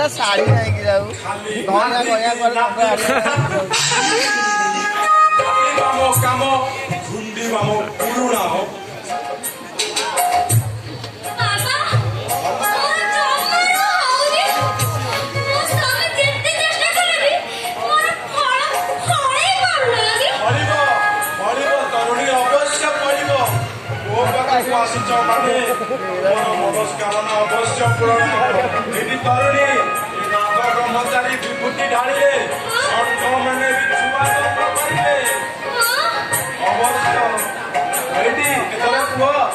साड़ी नहीं गिराऊ धनिया गया कर कामो कामो झुंडी मामो पुरुणा हो मनस्कामना अवश्य पूरण तरुणी ब्रह्मचारी विभूति ढाड़े मैंने अवश्य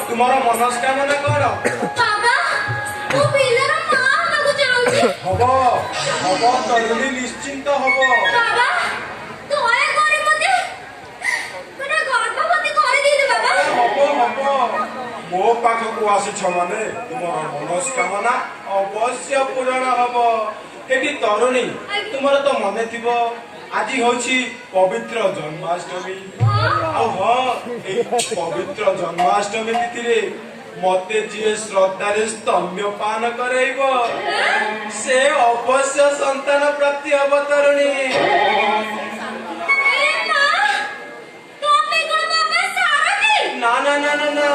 तुम मनस्कामना कौन हम हम तरुणी निश्चिंत हम मो पाखक आसीछ माने तुम मनस्कामना अवश्य पूरण हम एटी तरुणी तुम तो मन थी आज हूँ पवित्र जन्माष्टमी पवित्र जन्माष्टमी तिथि मते जी श्रद्धारे स्तन्यपान करैब से अवश्य संतान प्राप्ति हम तरुणी ना ना ना ना ना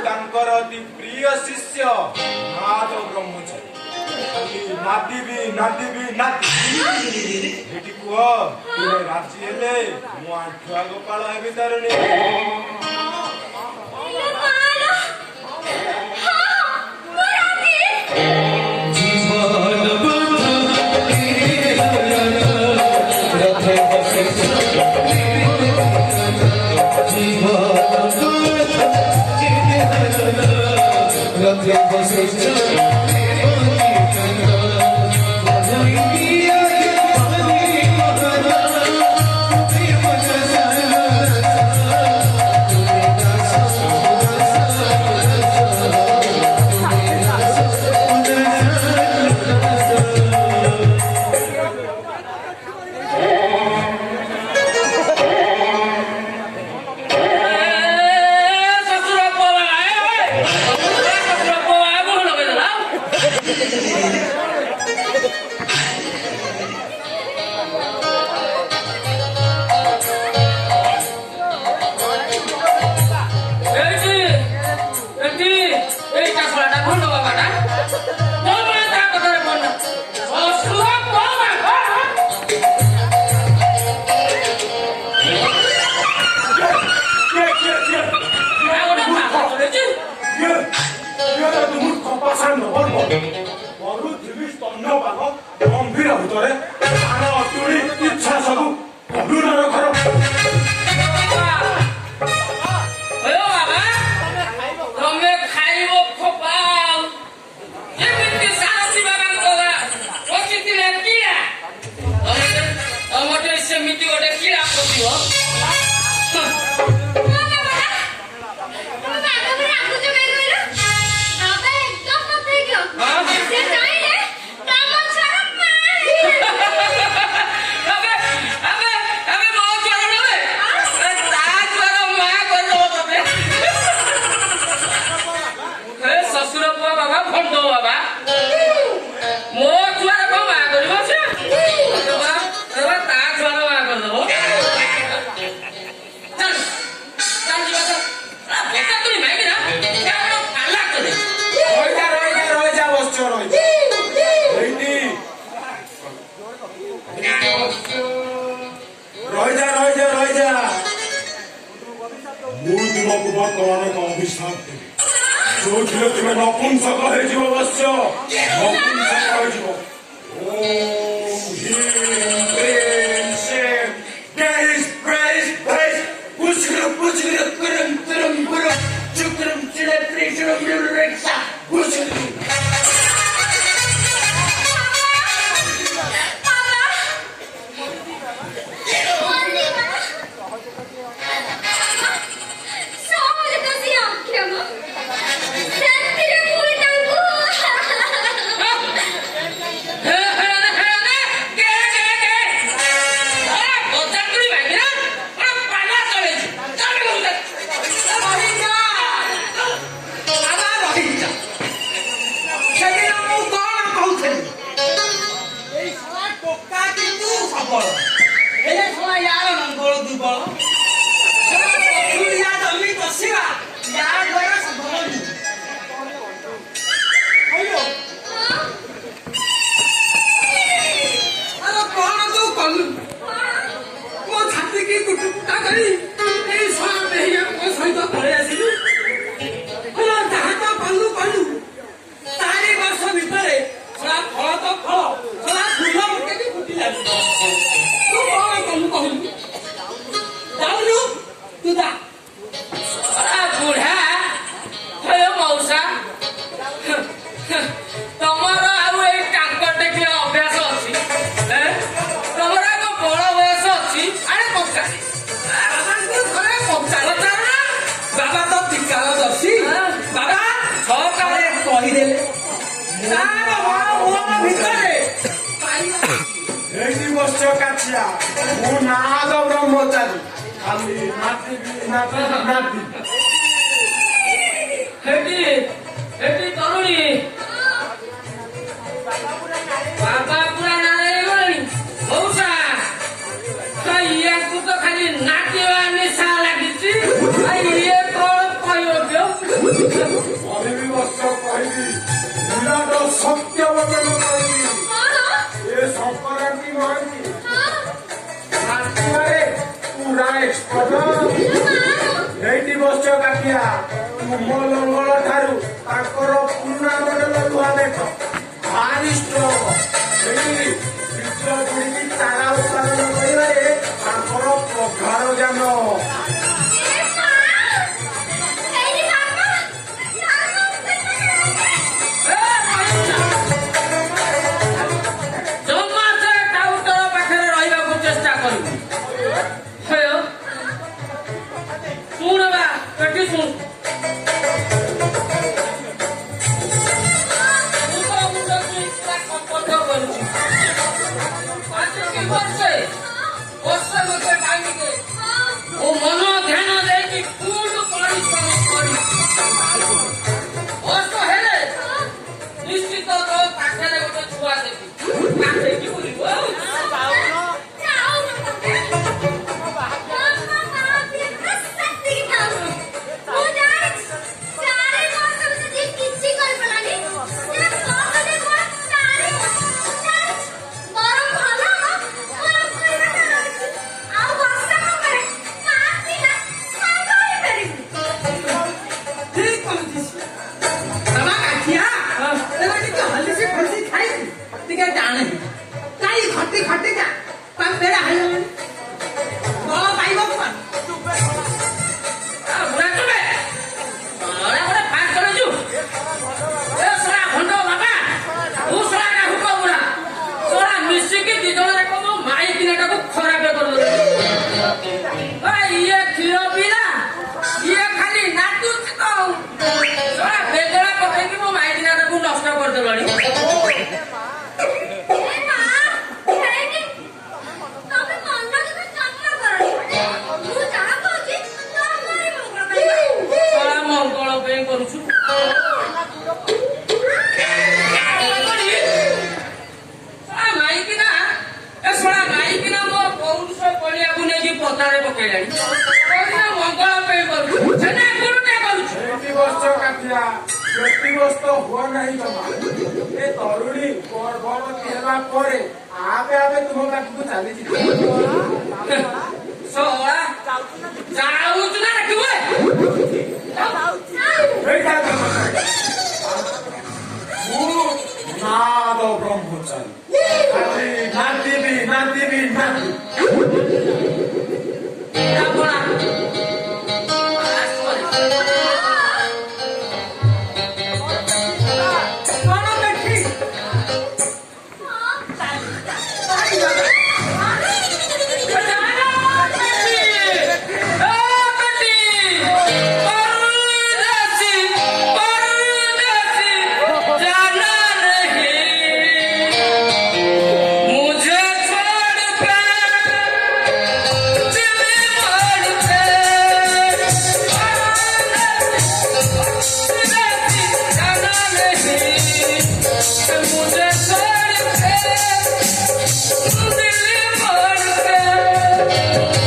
तांकर अति प्रिय शिष्य नाथ ब्रह्मचारी नातिबी नातिबी नाति एटी कुह तुमे राजी हेले मु आठुआ गोपाल हेबी तारुणी गंभीर भूतरे इच्छा सब अभिनय घर वर्तमान का अभिशाप जो तुम्हें नपुंसक अवश्य नपुंसक প্রবল এলে শোনা ইয়ার মঙ্গল দুর্বল ইয়া জমি বসিবা ইয়ার দ্বারা সম্ভব নয় হইলো আরে কোন তো কলু ମୋ ଛାତିକି କୁଟୁକୁଟା କରି ଏଇ ଶଳା ଦେହିଆ ମୋ ସହିତ ପଳେଇ ଆସିଲୁ ହେଲା ଯାହା ତ କଲୁ କଲୁ 4 ବର୍ଷ ଭିତରେ ଶଳା ଫଳ ତ ଫଳ ଶଳା ଫୁଲ ଗୋଟେ ବି ଫୁଟିଲାନି ତୁ କଣ କଲୁ କହିଲୁ ଯାଉନୁ ତୁ ଯା ବୁଢା ହେ ମଉସା ତମର ଆଉ ଏଇ ଟାଙ୍କ ଦେଖିବା ଅଭ୍ୟାସ ଅଛି ତମର ଏକ ବଳ ବୟସ ଅଛି ଆରେ ପକା ବାବା ତ ବିକାଳଦର୍ଶୀ ବାବା ସକାଳେ କହିଦେଲେ ଭିତରେ ଏଇଠି ବସିଛ କାଚିଆ ମୁଁ ନାଦ ବ୍ରହ୍ମଚାରୀ ଖାଲି ନାଚିବି ନାଚିବି ନାଚିବି ହେଟି ତରୁଣୀ ବାବା ପୁରା ନାରାୟଣ ଗଲେଣି ମଉସା ଇଏକୁ ତ ଖାଲି ନାଚିବା ନିଶା ଲାଗିଛି ଇଏ କଣ କହିବ କହିବି ବସିଛ କହିବି ବିରାଟ ସତ୍ୟ ବଚନ କହିବି ଏ ସଂକ୍ରାନ୍ତି ମହାନ୍ତି ନାଚିବାରେ ପୁରା ଏକ୍ସପର୍ଟ ଏଇଠି ବସିଛ କାଟିଆ ତୁମ ଲଙ୍ଗଳ ଠାରୁ ତାଙ୍କର ପୁରୁଣା ମଡେଲ ଲୁହା ଦେଖ ଭାରି ଷ୍ଟ୍ରଙ୍ଗ ଏଇଠି ବିଦ୍ୟୁତ ପୋଡ଼ିକି ତାରା ଉତ୍ପାଦନ କରିବାରେ ତାଙ୍କର ପ୍ରଗାଢ଼ ଜ୍ଞାନ ବ୍ୟତିବ୍ୟସ୍ତ ହୁଅ ନାହିଁ ଜମା ଏ ତରୁଣୀ ଗର୍ଭବତୀ ହେବା ପରେ ଆପେ ଆପେ ତୁମ ପାଖକୁ ଚାଲିଯିବ ମୁଁ ନାଦ ବ୍ରହ୍ମଚାରୀ ଖାଲି ନାଚିବି ନାଚିବି ନାଚିବି